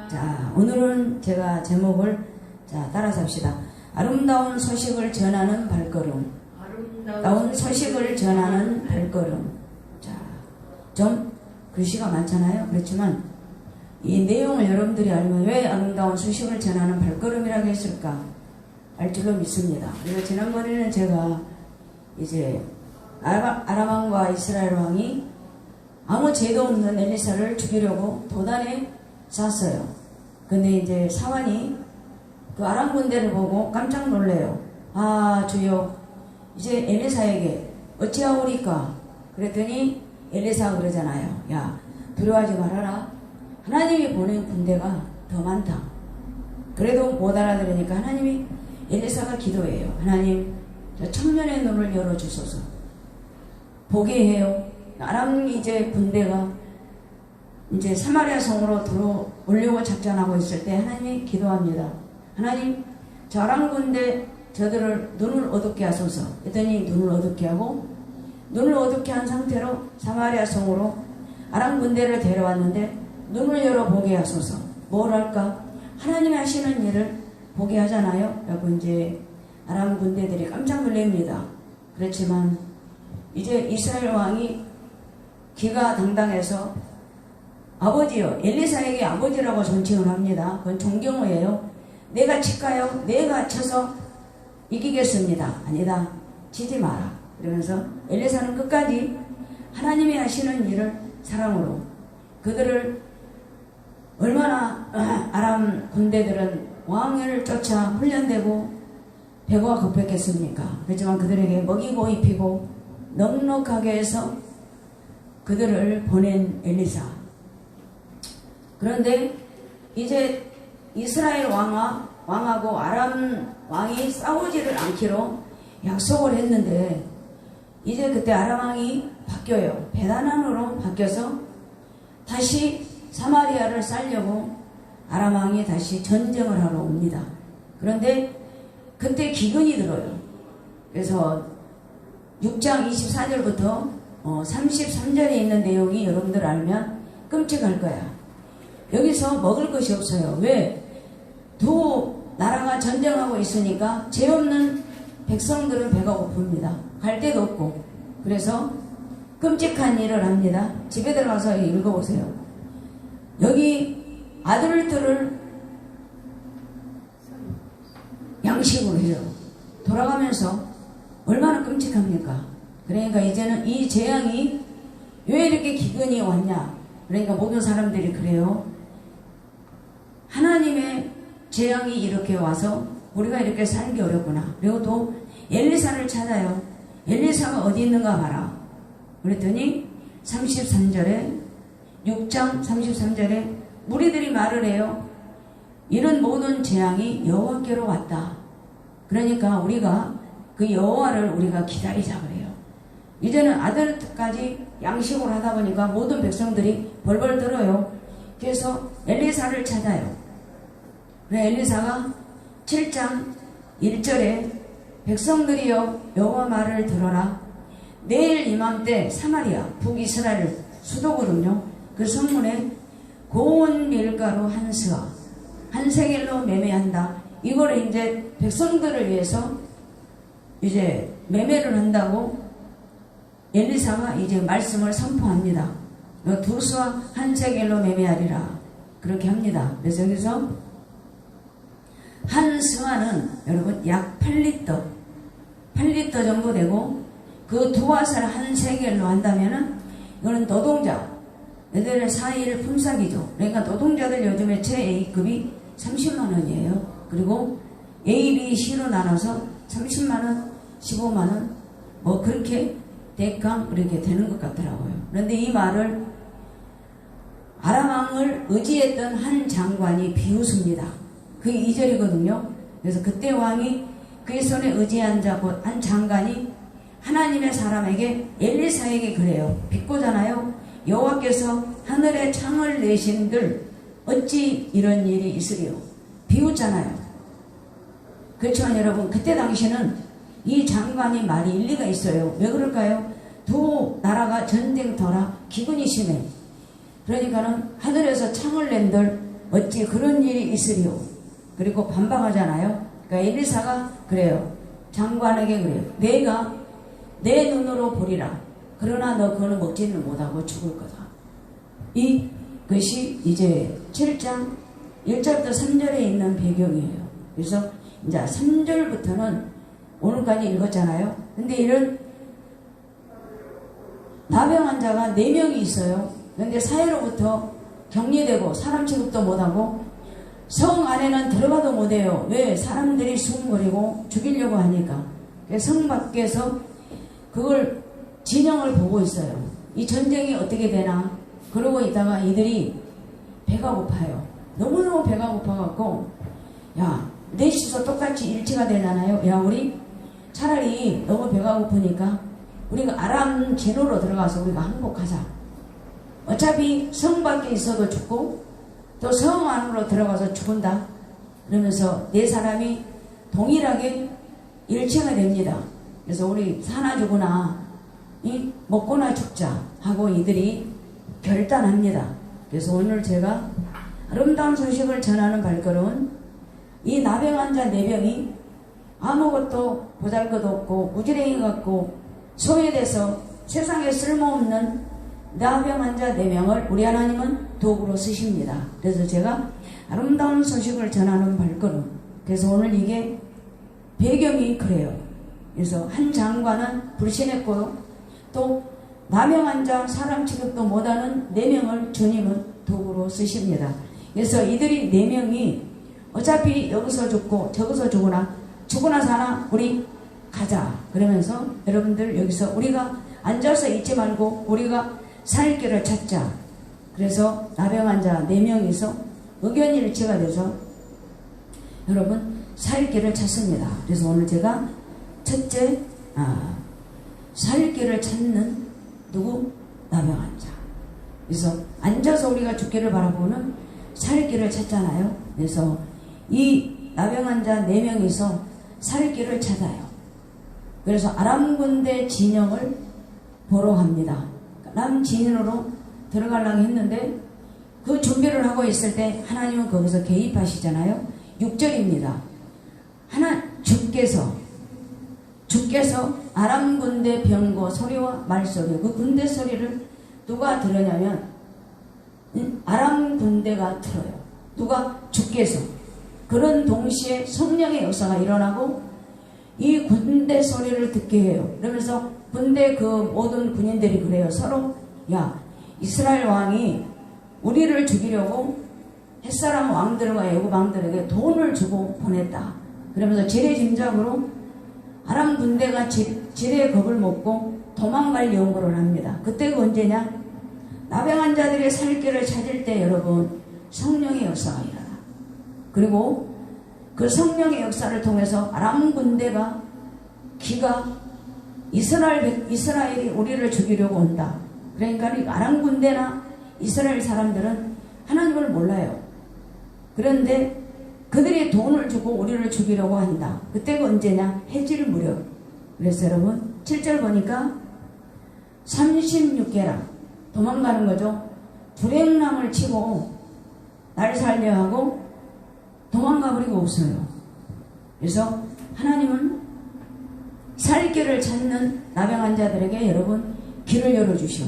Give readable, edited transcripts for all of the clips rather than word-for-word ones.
자, 오늘은 제가 제목을 따라서 합시다. 아름다운 소식을 전하는 발걸음. 아름다운 소식을 전하는 발걸음. 자, 좀 글씨가 많잖아요. 그렇지만 이 내용을 여러분들이 알면 왜 아름다운 소식을 전하는 발걸음이라고 했을까 알 줄로 믿습니다. 그래서 지난번에는 제가 이제 아람 왕과 이스라엘 왕이 아무 죄도 없는 엘리사를 죽이려고 도단에 쐈어요. 근데 이제 사환이 그 아람 군대를 보고 깜짝 놀래요. 아, 주여, 이제 엘리사에게 어찌하오리까? 그랬더니 엘리사가 그러잖아요. 야, 두려워하지 말아라. 하나님이 보낸 군대가 더 많다. 그래도 못 알아들으니까 하나님이 엘리사가 기도해요. 하나님, 저 청년의 눈을 열어주소서. 보게 해요. 아람 이제 군대가 이제 사마리아 성으로 들어오려고 작전하고 있을 때 하나님이 기도합니다. 하나님, 저 아람 군대 저들을 눈을 어둡게 하소서. 했더니 눈을 어둡게 하고, 눈을 어둡게 한 상태로 사마리아 성으로 아람 군대를 데려왔는데 눈을 열어 보게 하소서. 뭘 할까? 하나님이 하시는 일을 보게 하잖아요. 라고 이제 아람 군대들이 깜짝 놀랍니다. 그렇지만 이제 이스라엘 왕이 기가 당당해서 아버지요, 엘리사에게 아버지라고 존칭을 합니다. 그건 존경어예요. 내가 칠까요? 내가 쳐서 이기겠습니다. 아니다, 치지 마라. 그러면서 엘리사는 끝까지 하나님이 하시는 일을 사랑으로, 그들을 얼마나 아람 군대들은 왕을 쫓아 훈련되고 배고가 급했겠습니까? 그렇지만 그들에게 먹이고 입히고 넉넉하게 해서 그들을 보낸 엘리사. 그런데 이제 이스라엘 왕하고 아람 왕이 싸우지를 않기로 약속을 했는데 이제 그때 아람 왕이 바뀌어요. 베다난으로 바뀌어서 다시 사마리아를 쌀려고 아람 왕이 다시 전쟁을 하러 옵니다. 그런데 그때 기근이 들어요. 그래서 6장 24절부터 33절에 있는 내용이 여러분들 알면 끔찍할 거야. 여기서 먹을 것이 없어요. 왜? 두 나라가 전쟁하고 있으니까 죄 없는 백성들은 배가 고픕니다. 갈 데도 없고. 그래서 끔찍한 일을 합니다. 집에 들어가서 읽어보세요. 여기 아들들을 양식으로 해요. 돌아가면서 얼마나 끔찍합니까? 그러니까 이제는 이 재앙이 왜 이렇게 기근이 왔냐? 그러니까 모든 사람들이 그래요. 하나님의 재앙이 이렇게 와서 우리가 이렇게 살기 어렵구나. 그리고 또 엘리사를 찾아요. 엘리사가 어디 있는가 봐라. 그랬더니 33절에 6장 33절에 무리들이 말을 해요. 이런 모든 재앙이 여호와께로 왔다. 그러니까 우리가 그 여호와를 우리가 기다리자 그래요. 이제는 아들까지 양식으로 하다 보니까 모든 백성들이 벌벌 떨어요. 그래서 엘리사를 찾아요. 그래 엘리사가 7장 1절에 백성들이여 여호와 말을 들어라. 내일 이맘때 사마리아 북이스라엘 수도거든요. 그 성문에 고운 밀가루 한 스와 한 세겔로 매매한다. 이거를 이제 백성들을 위해서 이제 매매를 한다고 엘리사가 이제 말씀을 선포합니다. 두 스와 한 세겔로 매매하리라. 그렇게 합니다. 그래서 여기서 한 스와는 여러분 약 8리터 정도 되고 그 두 앗을 한 세겔로 한다면은 이거는 노동자 애들의 4일 품삯이죠. 그러니까 노동자들 요즘에 최A급이 30만원이에요. 그리고 A, B, C로 나눠서 30만원, 15만원 뭐 그렇게 대강 그렇게 되는 것 같더라고요. 그런데 이 말을 아람 왕을 의지했던 한 장관이 비웃습니다. 그 2절이거든요. 그래서 그때 왕이 그의 손에 의지한 한 장관이 하나님의 사람에게 엘리사에게 그래요. 비꼬잖아요. 여호와께서 하늘에 창을 내신들 어찌 이런 일이 있으리요. 비웃잖아요. 그렇지만 여러분 그때 당시는 이 장관이 말이 일리가 있어요. 왜 그럴까요? 두 나라가 전쟁터라 기근이 심해. 그러니까는 하늘에서 창을 낸들 어찌 그런 일이 있으리요. 그리고 반박하잖아요. 그러니까 엘리사가 그래요. 장관에게 그래요. 내가 내 눈으로 보리라. 그러나 너 그거는 먹지는 못하고 죽을 거다. 이것이 이제 7장 1절부터 3절에 있는 배경이에요. 그래서 이제 3절부터는 오늘까지 읽었잖아요. 근데 이런 나병 환자가 4명이 있어요. 근데 사회로부터 격리되고 사람 취급도 못하고 성 안에는 들어가도 못해요. 왜? 사람들이 수군거리고 죽이려고 하니까. 성 밖에서 그걸 진영을 보고 있어요. 이 전쟁이 어떻게 되나. 그러고 있다가 이들이 배가 고파요. 너무너무 배가 고파갖고 야, 넷이서 똑같이 일치가 되잖아요. 야, 우리 차라리 너무 배가 고프니까 우리가 아람 진으로 들어가서 우리가 항복하자. 어차피 성 밖에 있어도 죽고 또 성 안으로 들어가서 죽은다. 그러면서 네 사람이 동일하게 일체가 됩니다. 그래서 우리 사나 죽으나 먹고나 죽자 하고 이들이 결단합니다. 그래서 오늘 제가 아름다운 소식을 전하는 발걸음은 이 나병 환자 4명이 아무것도 보잘것없고 무지랭이 같고 소외돼서 세상에 쓸모없는 나병 환자 4명을 우리 하나님은 도구로 쓰십니다. 그래서 제가 아름다운 소식을 전하는 발걸음. 그래서 오늘 이게 배경이 그래요. 그래서 한 장관은 불신했고요. 또 나병 환자 사람 취급도 못하는 4명을 주님은 도구로 쓰십니다. 그래서 이들이 4명이 어차피 여기서 죽고 저기서 죽으나 사나 우리 가자. 그러면서 여러분들 여기서 우리가 앉아서 있지 말고 우리가 살 길을 찾자. 그래서 나병 환자 4명이서 의견일치가 돼서 여러분 살 길을 찾습니다. 그래서 오늘 제가 첫째 살 길을 찾는 누구? 나병 환자. 그래서 앉아서 우리가 죽기를 바라보는 살 길을 찾잖아요. 그래서 이 나병 환자 4명이서 살 길을 찾아요. 그래서 아람 군대 진영을 보러 갑니다. 아람 진영으로 들어가려고 했는데 그 준비를 하고 있을 때 하나님은 거기서 개입하시잖아요. 6절입니다. 주께서 아람 군대 병거 소리와 말소리, 그 군대 소리를 누가 들으냐면 아람 군대가 들어요. 누가? 주께서. 그런 동시에 성령의 역사가 일어나고 이 군대 소리를 듣게 해요. 그러면서 군대 그 모든 군인들이 그래요. 서로 야, 이스라엘 왕이 우리를 죽이려고 햇사람 왕들과 애굽 왕들에게 돈을 주고 보냈다. 그러면서 지레짐작으로 아람 군대가 지레의 겁을 먹고 도망갈 연구를 합니다. 그때가 언제냐? 나병 환자들의 살 길을 찾을 때 여러분 성령의 역사가 일어나. 그리고 그 성령의 역사를 통해서 아람 군대가 이스라엘이 우리를 죽이려고 온다. 그러니까 아람 군대나 이스라엘 사람들은 하나님을 몰라요. 그런데 그들이 돈을 주고 우리를 죽이려고 한다. 그때가 언제냐? 해질 무렵. 그래서 여러분 7절 보니까 36개랑 도망가는 거죠. 불행랑을 치고 날 살려 하고 도망가버리고 없어요. 그래서 하나님은 살 길을 찾는 나병 환자들에게 여러분 길을 열어주시오.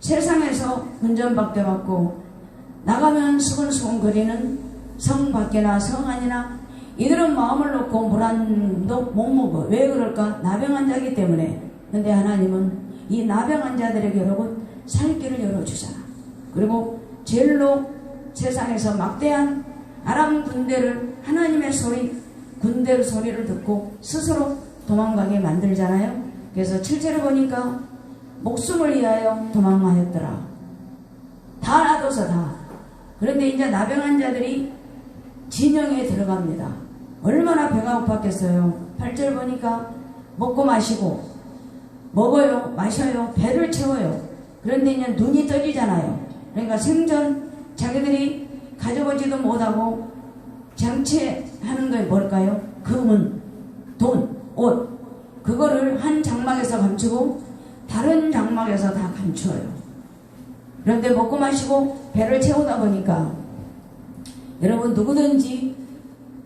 세상에서 운전밖에 받고 나가면 수근수근 거리는 성 밖이나 성 안이나 이들은 마음을 놓고 물 한도 못 먹어. 왜 그럴까? 나병 환자이기 때문에. 근데 하나님은 이 나병 환자들에게 여러분 살 길을 열어주잖아. 그리고 제일로 세상에서 막대한 아람 군대를 하나님의 군대 소리를 듣고 스스로 도망가게 만들잖아요. 그래서 7절을 보니까 목숨을 위하여 도망하였더라. 다 놔둬서 다. 그런데 이제 나병 환자들이 진영에 들어갑니다. 얼마나 배가 고팠겠어요. 8절 보니까 먹고 마시고 먹어요, 마셔요, 배를 채워요. 그런데 이제 눈이 떠지잖아요. 그러니까 생전 자기들이 가져보지도 못하고 장치하는 게 뭘까요? 금은, 돈, 옷. 그거를 한 장막에서 감추고 다른 장막에서 다 감추어요. 그런데 먹고 마시고 배를 채우다 보니까 여러분 누구든지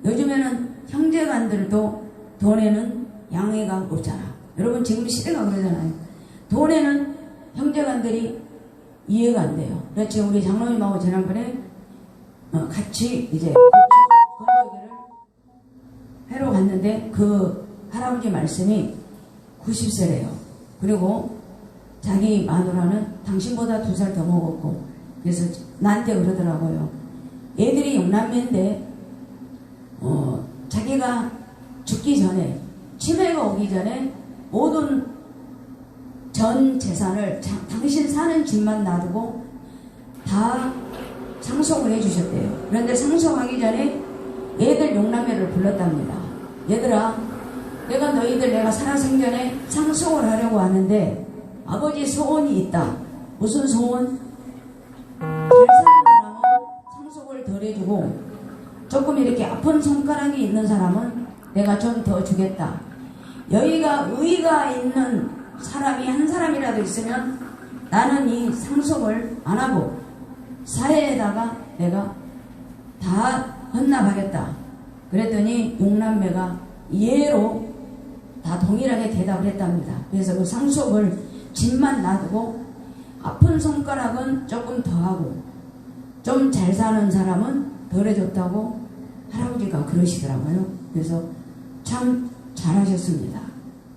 요즘에는 형제간들도 돈에는 양해가 없잖아. 여러분 지금 시대가 그러잖아요. 돈에는 형제간들이 이해가 안 돼요. 그렇지. 우리 장로님하고 지난번에 같이 이제 건조기를 해러 갔는데 그 할아버지 말씀이 90세래요. 그리고 자기 마누라는 당신보다 2살 더 먹었고, 그래서 나한테 그러더라고요. 애들이 6남매인데 자기가 죽기 전에, 치매가 오기 전에 모든 전 재산을 당신 사는 집만 놔두고 다 상속을 해주셨대요. 그런데 상속하기 전에 애들 6남매를 불렀답니다. 얘들아, 내가 너희들 내가 살아생전에 상속을 하려고 하는데 아버지 소원이 있다. 무슨 소원? 잘 사는 사람은 상속을 덜 해주고 조금 이렇게 아픈 손가락이 있는 사람은 내가 좀 더 주겠다. 여기가 의가 있는 사람이 한 사람이라도 있으면 나는 이 상속을 안 하고 사회에다가 내가 다 헌납하겠다. 그랬더니 6남매가 예로 다 동일하게 대답을 했답니다. 그래서 그 상속을 집만 놔두고 아픈 손가락은 조금 더 하고 좀 잘 사는 사람은 덜 해줬다고 할아버지가 그러시더라고요. 그래서 참 잘하셨습니다.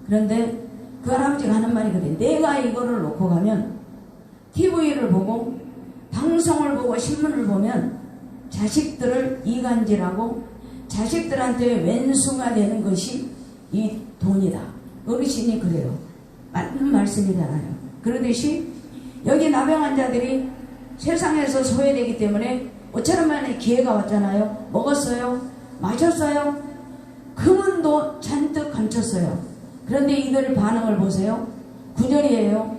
그런데 그 할아버지가 하는 말이 그래. 내가 이거를 놓고 가면 TV를 보고 방송을 보고 신문을 보면 자식들을 이간질하고 자식들한테 왼수가 되는 것이 이 돈이다. 어르신이 그래요. 맞는 말씀이잖아요. 그러듯이 여기 나병 환자들이 세상에서 소외되기 때문에 5천원 만에 기회가 왔잖아요. 먹었어요. 마셨어요. 금은도 잔뜩 감췄어요. 그런데 이들 반응을 보세요. 구절이에요.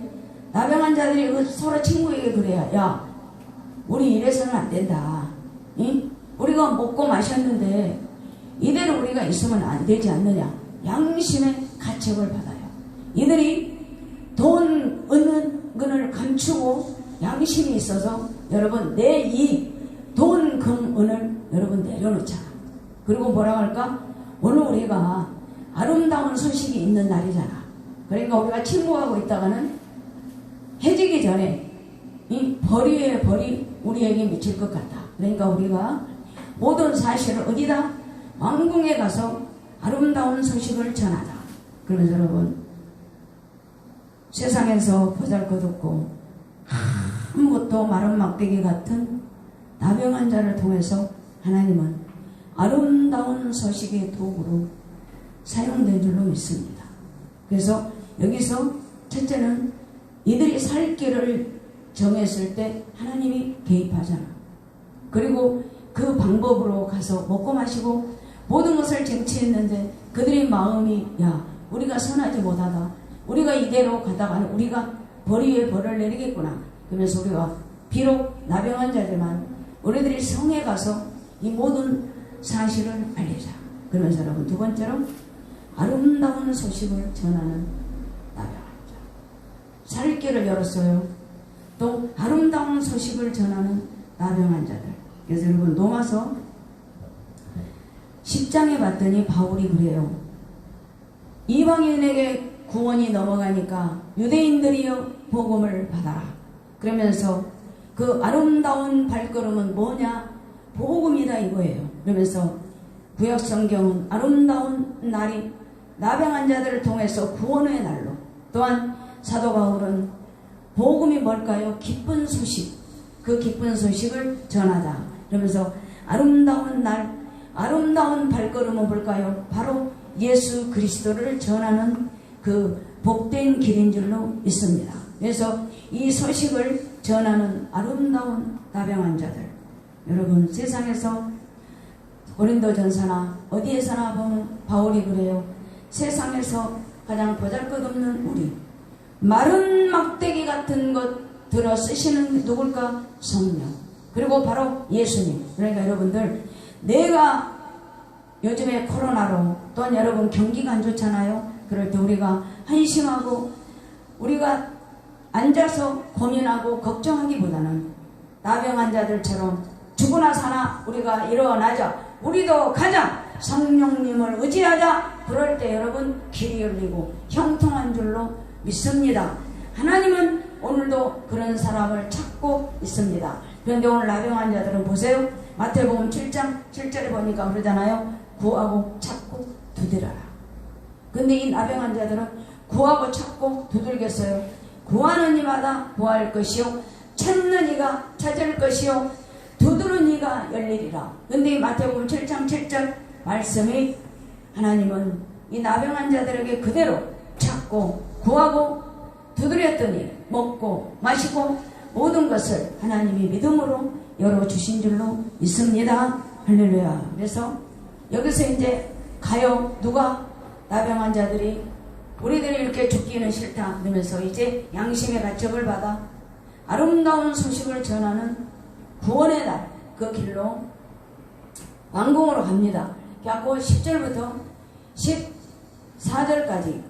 나병 환자들이 서로 친구에게 그래요. 야, 우리 이래서는 안 된다. 응? 우리가 먹고 마셨는데 이대로 우리가 있으면 안 되지 않느냐. 양심의 가책을 받아요. 이들이 돈, 은을 감추고 양심이 있어서 여러분 내 이 돈, 금, 은을 여러분 내려놓자. 그리고 뭐라고 할까? 오늘 우리가 아름다운 소식이 있는 날이잖아. 그러니까 우리가 침묵하고 있다가는 해지기 전에 이 벌이의 벌이 우리에게 미칠 것 같다. 그러니까 우리가 모든 사실을 어디다? 왕궁에 가서 아름다운 소식을 전하자. 그러면서 여러분 세상에서 보잘것없고 아무것도 마른 막대기 같은 나병 환자를 통해서 하나님은 아름다운 소식의 도구로 사용된 줄로 믿습니다. 그래서 여기서 첫째는 이들이 살 길을 정했을 때 하나님이 개입하잖아. 그리고 그 방법으로 가서 먹고 마시고 모든 것을 쟁취했는데 그들의 마음이 야, 우리가 선하지 못하다. 우리가 이대로 가다가는 우리가 벌 위에 벌을 내리겠구나. 그러면서 우리가 비록 나병 환자지만 우리들이 성에 가서 이 모든 사실을 알리자. 그러면서 여러분 두 번째로 아름다운 소식을 전하는 나병 환자. 살 길을 열었어요. 또 아름다운 소식을 전하는 나병 환자들. 그래서 여러분 로마서 10장에 봤더니 바울이 그래요. 이방인에게 구원이 넘어가니까 유대인들이여 복음을 받아라. 그러면서 그 아름다운 발걸음은 뭐냐? 복음이다 이거예요. 그러면서 구약성경은 아름다운 날이 나병 환자들을 통해서 구원의 날로, 또한 사도 바울은 복음이 뭘까요? 기쁜 소식. 그 기쁜 소식을 전하자. 그러면서 아름다운 날, 아름다운 발걸음은 뭘까요? 바로 예수 그리스도를 전하는 그 복된 길인 줄로 믿습니다. 그래서 이 소식을 전하는 아름다운 나병 환자들. 여러분 세상에서 고린도전서나 어디에서나 보면 바울이 그래요. 세상에서 가장 보잘것없는 우리, 마른 막대기 같은 것 들어 쓰시는 누굴까? 성령. 그리고 바로 예수님. 그러니까 여러분들 내가 요즘에 코로나로 또한 여러분 경기가 안 좋잖아요. 그럴 때 우리가 한심하고 우리가 앉아서 고민하고 걱정하기보다는 나병 환자들처럼 죽으나 사나 우리가 일어나자. 우리도 가자. 성령님을 의지하자. 그럴 때 여러분 길이 열리고 형통한 줄로 믿습니다. 하나님은 오늘도 그런 사람을 찾고 있습니다. 그런데 오늘 나병 자들은 보세요. 마태복음 7장 7절에 보니까 그러잖아요. 구하고 찾고 두드려라. 근데 이 나병 자들은 구하고 찾고 두들겼어요. 구하는 이마다 구할 것이요, 찾는 이가 찾을 것이요, 두드는 이가 열리리라. 근데 이 마태복음 7장 7절 말씀이 하나님은 이 나병 자들에게 그대로 찾고 구하고 두드렸더니 먹고 마시고 모든 것을 하나님이 믿음으로 열어주신 줄로 믿습니다. 할렐루야. 그래서 여기서 이제 가요. 누가? 나병 자들이 우리들이 이렇게 죽기는 싫다 그러면서 이제 양심의 가책을 받아 아름다운 소식을 전하는 구원의 날 그 길로 왕궁으로 갑니다. 그래갖고 10절부터 14절까지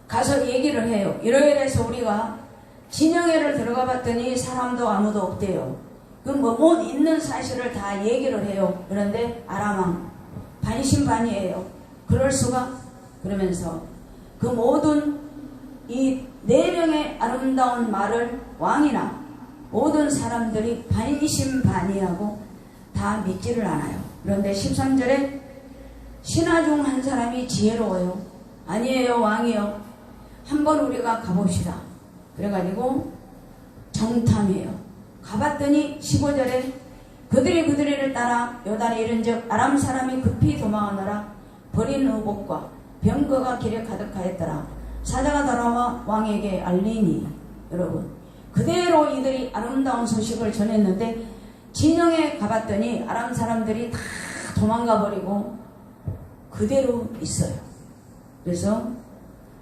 가서 얘기를 해요. 일요일에서 우리가 진영회를 들어가 봤더니 사람도 아무도 없대요. 그 못 있는 사실을 다 얘기를 해요. 그런데 아람왕 반신반의예요. 그럴 수가? 그러면서 그 모든 이 4명의 아름다운 말을 왕이나 모든 사람들이 반신반의하고 다 믿지를 않아요. 그런데 13절에 신하 중 한 사람이 지혜로워요. 아니에요, 왕이요. 한번 우리가 가봅시다. 그래가지고 정탐해요. 가봤더니 15절에 그들을 따라 요단에 이른즉 아람 사람이 급히 도망하느라 버린 의복과 병거가 길에 가득하였더라. 사자가 돌아와 왕에게 알리니, 여러분 그대로 이들이 아름다운 소식을 전했는데 진영에 가봤더니 아람 사람들이 다 도망가 버리고 그대로 있어요. 그래서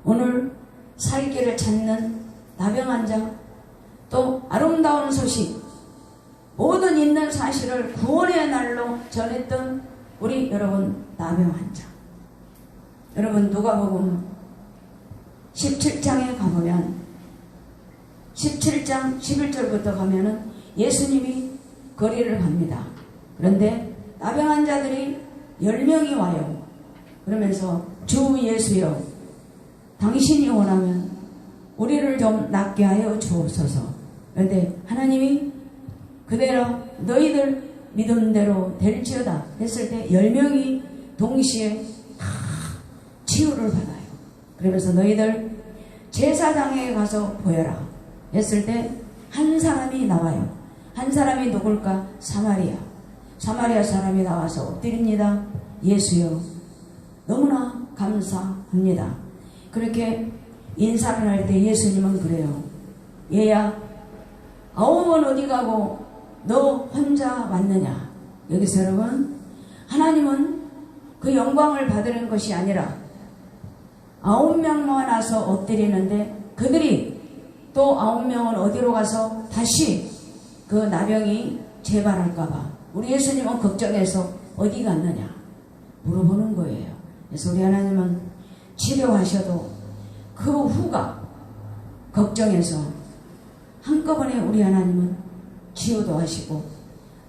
오늘 살 길을 찾는 나병 자, 또 아름다운 소식, 모든 있는 사실을 구원의 날로 전했던 우리 여러분 나병 자. 여러분 누가복음 17장에 가보면 17장 11절부터 가면은 예수님이 거리를 갑니다. 그런데 나병 자들이 10명이 와요. 그러면서 주 예수여, 당신이 원하면 우리를 좀 낫게 하여 주옵소서. 그런데 하나님이 그대로 너희들 믿음대로 될지어다 했을 때 10명이 동시에 다 치유를 받아요. 그러면서 너희들 제사장에 가서 보여라 했을 때 한 사람이 나와요. 한 사람이 누굴까? 사마리아 사람이 나와서 엎드립니다. 예수여, 너무나 감사합니다. 그렇게 인사를 할 때 예수님은 그래요. 얘야, 9은 어디 가고 너 혼자 왔느냐? 여기서 여러분, 하나님은 그 영광을 받으는 것이 아니라 9명만 와서 엎드리는데 그들이 또 9명은 어디로 가서 다시 그 나병이 재발할까봐 우리 예수님은 걱정해서 어디 갔느냐 물어보는 거예요. 그래서 우리 하나님은 치료하셔도 그 후가 걱정해서 한꺼번에 우리 하나님은 치유도 하시고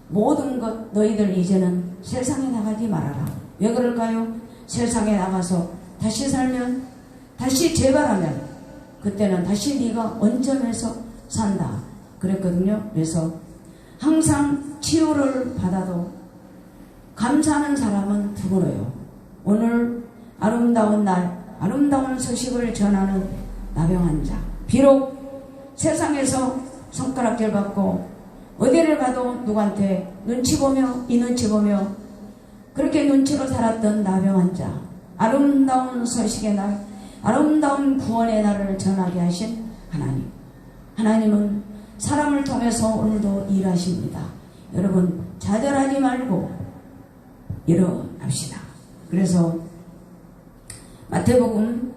모든 것 너희들 이제는 세상에 나가지 말아라. 왜 그럴까요? 세상에 나가서 다시 살면, 다시 재발하면 그때는 다시 네가 원점에서 산다 그랬거든요. 그래서 항상 치유를 받아도 감사하는 사람은 드물어요. 오늘 아름다운 날, 아름다운 소식을 전하는 나병 자, 비록 세상에서 손가락질 받고 어디를 가도 누구한테 눈치 보며 이 눈치 보며 그렇게 눈치로 살았던 나병 자, 아름다운 소식의 날, 아름다운 구원의 날을 전하게 하신 하나님. 하나님은 사람을 통해서 오늘도 일하십니다. 여러분 좌절하지 말고 일어납시다. 그래서 마태복음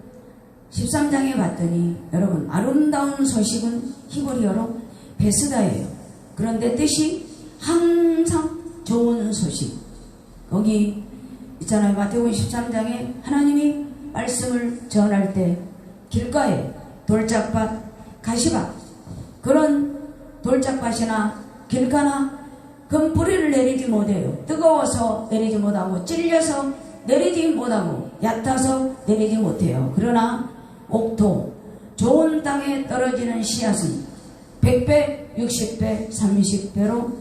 13장에 봤더니 여러분 아름다운 소식은 히브리어로 베스다예요. 그런데 뜻이 항상 좋은 소식. 거기 있잖아요. 마태복음 13장에 하나님이 말씀을 전할 때 길가에 돌짝밭, 가시밭, 그런 돌짝밭이나 길가나 금 뿌리를 내리지 못해요. 뜨거워서 내리지 못하고 찔려서 내리지 못하고 얕아서 내리지 못해요. 그러나 옥토 좋은 땅에 떨어지는 씨앗은 100배, 60배, 30배로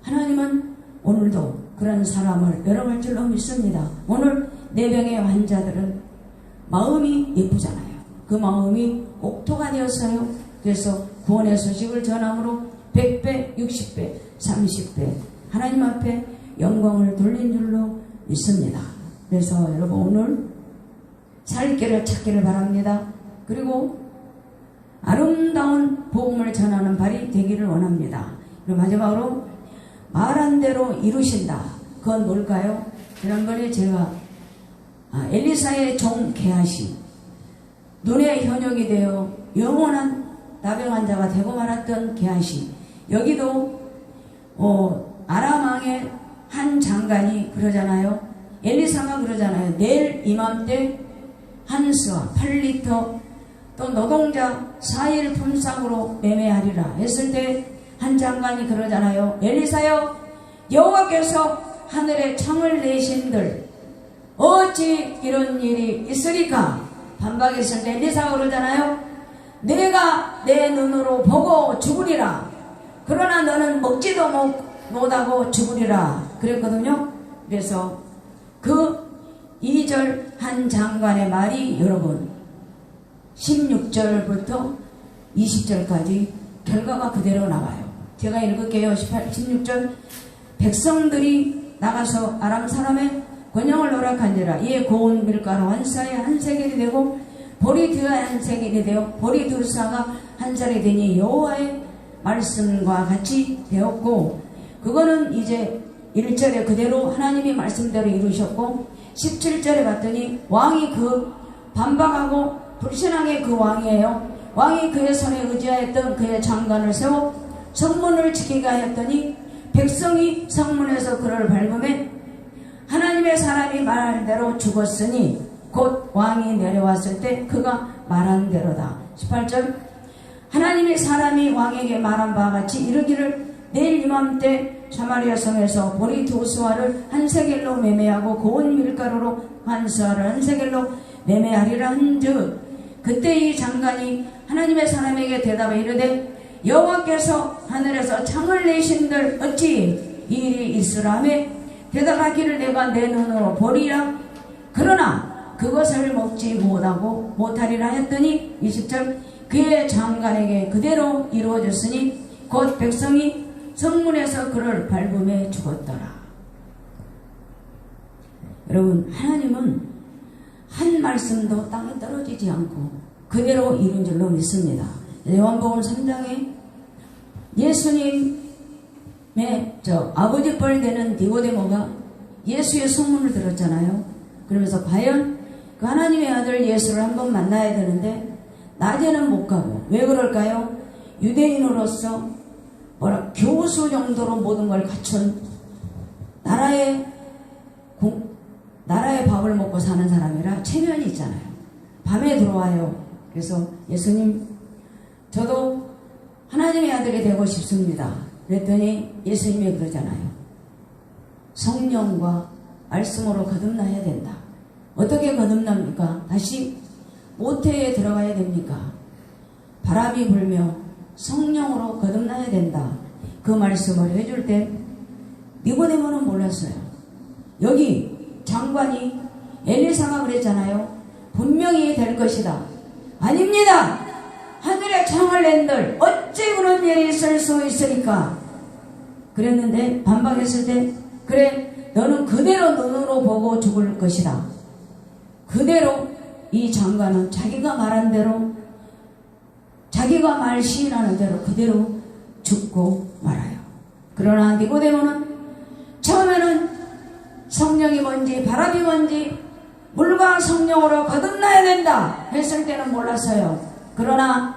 하나님은 오늘도 그런 사람을 열어갈 줄로 믿습니다. 오늘 내병의 환자들은 마음이 예쁘잖아요. 그 마음이 옥토가 되었어요. 그래서 구원의 소식을 전함으로 100배, 60배, 30배 하나님 앞에 영광을 돌린 줄로 믿습니다. 그래서 여러분 오늘 살 길을 찾기를 바랍니다. 그리고 아름다운 복음을 전하는 발이 되기를 원합니다. 그리고 마지막으로 말한 대로 이루신다. 그건 뭘까요? 지난번에 제가 엘리사의 종 게하시 눈의 현역이 되어 영원한 나병 환자가 되고 말았던 게하시, 여기도 아람 왕의 한 장관이 그러잖아요. 엘리사가 그러잖아요. 내일 이맘때 한 수와 8리터 또 노동자 4일 품삯으로 매매하리라 했을 때 한 장관이 그러잖아요. 엘리사여, 여호와께서 하늘에 창을 내신들 어찌 이런 일이 있으리까? 반박했을 때 엘리사가 그러잖아요. 내가 내 눈으로 보고 죽으리라. 그러나 너는 먹지도 못하고 죽으리라 그랬거든요. 그래서 그 2절 한 장관의 말이 여러분 16절부터 20절까지 결과가 그대로 나와요. 제가 읽을게요. 16절 백성들이 나가서 아람 사람의 권영을 노력한지라. 이에 고운 밀가루 한 쌀에 한 세겔이 되고 보리 두에 한 세겔이 되어 보리 두 쌀가 한 쌀이 되니 여호와의 말씀과 같이 되었고, 그거는 이제 1절에 그대로 하나님이 말씀대로 이루셨고 17절에 봤더니 왕이 그 반박하고 불신앙의 그 왕이에요. 왕이 그의 손에 의지하였던 그의 장관을 세워 성문을 지키게 하였더니 백성이 성문에서 그를 밟음에 하나님의 사람이 말한 대로 죽었으니 곧 왕이 내려왔을 때 그가 말한 대로다. 18절 하나님의 사람이 왕에게 말한 바와 같이 이르기를 내일 이맘때 사마리아 성에서 보리 두 수아를 한 세겔로 매매하고 고운 밀가루로 한 수아를 한 세겔로 매매하리라 한즉 그때 이 장관이 하나님의 사람에게 대답해 이르되 여호와께서 하늘에서 창을 내신들 어찌 이 일이 있으라매 대답하기를 내가 내 눈으로 보리라. 그러나 그것을 먹지 못하리라 했더니 20절 그의 장관에게 그대로 이루어졌으니 곧 백성이 성문에서 그를 밟음에 죽었더라. 여러분, 하나님은 한 말씀도 땅에 떨어지지 않고 그대로 이룬 줄로 믿습니다. 요한복음 3장에 예수님의 아버지 뻘 되는 니고데모가 예수의 소문을 들었잖아요. 그러면서 과연 그 하나님의 아들 예수를 한번 만나야 되는데 낮에는 못 가고, 왜 그럴까요? 유대인으로서 교수 정도로 모든 걸 갖춘 나라의 밥을 먹고 사는 사람이라 체면이 있잖아요. 밤에 들어와요. 그래서 예수님, 저도 하나님의 아들이 되고 싶습니다. 그랬더니 예수님이 그러잖아요. 성령과 말씀으로 거듭나야 된다. 어떻게 거듭납니까? 다시 모태에 들어가야 됩니까? 바람이 불며 성령으로 거듭나야 된다. 그 말씀을 해줄 때 니고데모는 몰랐어요. 여기 장관이 엘리사가 그랬잖아요. 분명히 될 것이다. 아닙니다. 하늘에 창을 낸들 어찌 그런 일이 있을 수 있으니까. 그랬는데 반박했을 때 그래, 너는 그대로 눈으로 보고 죽을 것이다. 그대로 이 장관은 자기가 말한 대로, 자기가 말 시인하는 대로 그대로 죽고 말아요. 그러나 니고데모는 처음에는 성령이 뭔지 바람이 뭔지 물과 성령으로 거듭나야 된다 했을 때는 몰랐어요. 그러나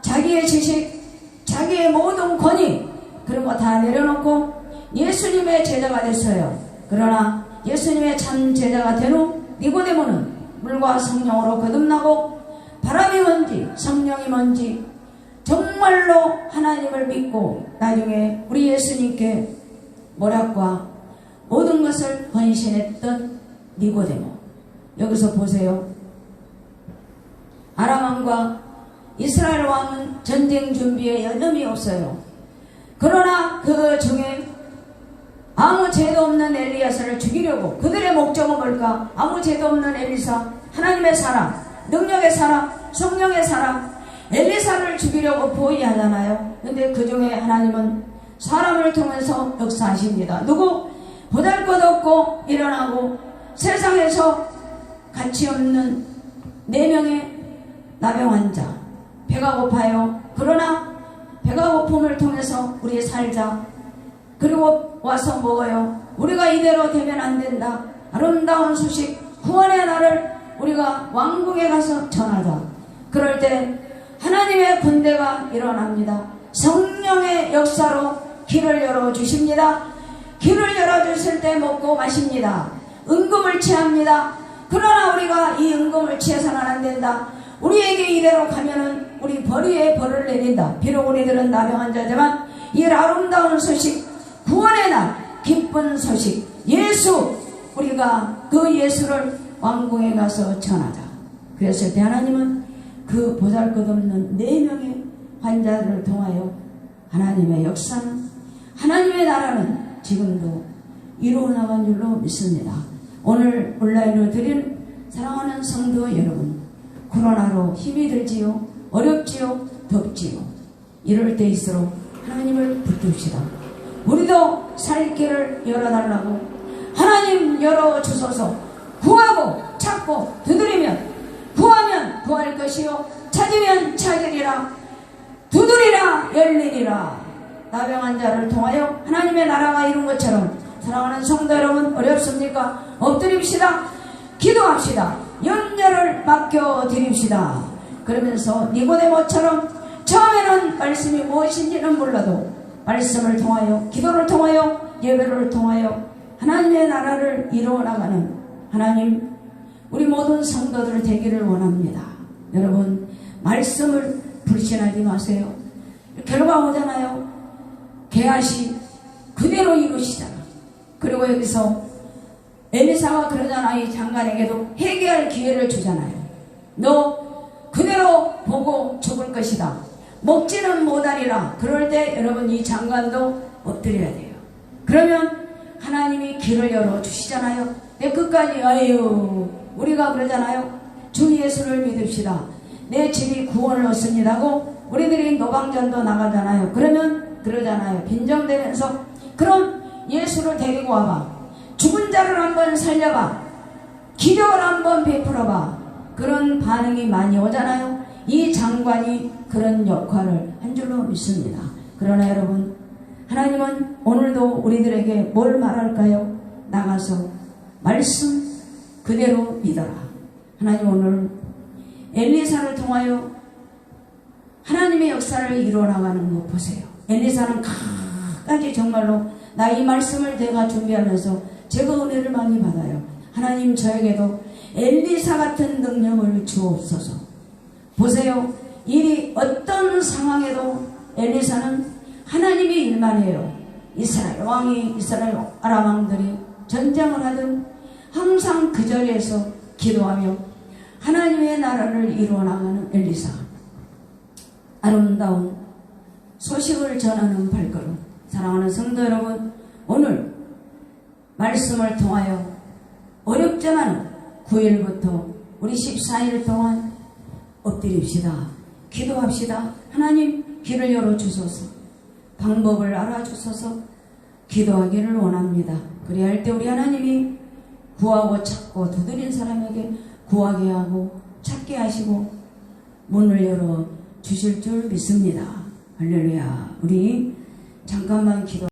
자기의 지식, 자기의 모든 권위 그런 거 다 내려놓고 예수님의 제자가 됐어요. 그러나 예수님의 참 제자가 된 후 니고데모는 물과 성령으로 거듭나고 바람이 뭔지 성령이 뭔지 정말로 하나님을 믿고 나중에 우리 예수님께 모략과 모든 것을 헌신했던 니고데모. 여기서 보세요. 아람 왕과 이스라엘 왕은 전쟁 준비에 여념이 없어요. 그러나 그 중에 아무 죄도 없는 엘리야사를 죽이려고, 그들의 목적은 뭘까? 아무 죄도 없는 엘리사, 하나님의 사람, 능력의 사람, 성령의 사람, 엘리사를 죽이려고 포위하잖아요. 근데 그 중에 하나님은 사람을 통해서 역사하십니다. 누구? 보잘것없고 일어나고 세상에서 가치 없는 4명의 나병 환자, 배가 고파요. 그러나 배가 고픔을 통해서 우리 살자. 그리고 와서 먹어요. 우리가 이대로 되면 안 된다. 아름다운 소식, 구원의 날을 우리가 왕궁에 가서 전하자. 그럴 때 하나님의 군대가 일어납니다. 성령의 역사로 길을 열어주십니다. 길을 열어주실 때 먹고 마십니다. 은금을 취합니다. 그러나 우리가 이 은금을 취해서는 안 된다. 우리에게 이대로 가면은 우리 벌위에 벌을 내린다. 비록 우리들은 나병 환자지만 이 아름다운 소식, 구원의 날, 기쁜 소식, 예수, 우리가 그 예수를 왕궁에 가서 전하자. 그랬을 때 하나님은 그 보잘것없는 4명의 환자를 통하여 하나님의 역사는, 하나님의 나라는 지금도 이루어나간 줄로 믿습니다. 오늘 온라인으로 드린 사랑하는 성도 여러분, 코로나로 힘이 들지요, 어렵지요, 덥지요. 이럴 때일수록 하나님을 붙듭시다. 우리도 살 길을 열어달라고, 하나님 열어주소서. 구하고 찾고 두드리면, 구하면 구할 것이요 찾으면 찾으리라. 두드리라 열리리라. 나병 환자를 통하여 하나님의 나라가 이룬 것처럼, 사랑하는 성도 여러분, 어렵습니까? 엎드립시다. 기도합시다. 염려를 맡겨드립시다. 그러면서 니고데모처럼 처음에는 말씀이 무엇인지는 몰라도 말씀을 통하여, 기도를 통하여, 예배를 통하여 하나님의 나라를 이루어나가는 하나님, 우리 모든 성도들 되기를 원합니다. 여러분, 말씀을 불신하지 마세요. 결과 오잖아요. 게하시 그대로 이루시잖아. 그리고 여기서 엘리사가 그러잖아. 이 장관에게도 회개할 기회를 주잖아요. 너 그대로 보고 죽을 것이다. 먹지는 못하리라. 그럴 때 여러분, 이 장관도 엎드려야 돼요. 그러면 하나님이 길을 열어주시잖아요. 내 끝까지, 아유, 우리가 그러잖아요. 주 예수를 믿읍시다. 내 집이 구원을 얻습니다 하고 우리들이 노방전도 나가잖아요. 그러면 그러잖아요. 빈정대면서, 그럼 예수를 데리고 와봐. 죽은 자를 한번 살려봐. 기적을 한번 베풀어봐. 그런 반응이 많이 오잖아요. 이 장관이 그런 역할을 한 줄로 믿습니다. 그러나 여러분, 하나님은 오늘도 우리들에게 뭘 말할까요? 나가서 말씀 그대로 믿어라. 하나님 오늘 엘리사를 통하여 하나님의 역사를 이루어나가는 거 보세요. 엘리사는 끝까지 정말로 나 이 말씀을 내가 준비하면서 제가 은혜를 많이 받아요. 하나님 저에게도 엘리사 같은 능력을 주옵소서. 보세요. 일이 어떤 상황에도 엘리사는 하나님의 일만 해요. 이스라엘 왕이, 이스라엘 아람 왕들이 전쟁을 하든 항상 그 자리에서 기도하며 하나님의 나라를 이루어나가는 엘리사. 아름다운 소식을 전하는 발걸음. 사랑하는 성도 여러분, 오늘 말씀을 통하여 어렵지만 9일부터 우리 14일 동안 엎드립시다. 기도합시다. 하나님 길을 열어주소서. 방법을 알아주소서. 기도하기를 원합니다. 그래야 할 때 우리 하나님이 구하고 찾고 두드린 사람에게 구하게 하고 찾게 하시고 문을 열어 주실 줄 믿습니다. 할렐루야. 우리 잠깐만 기도.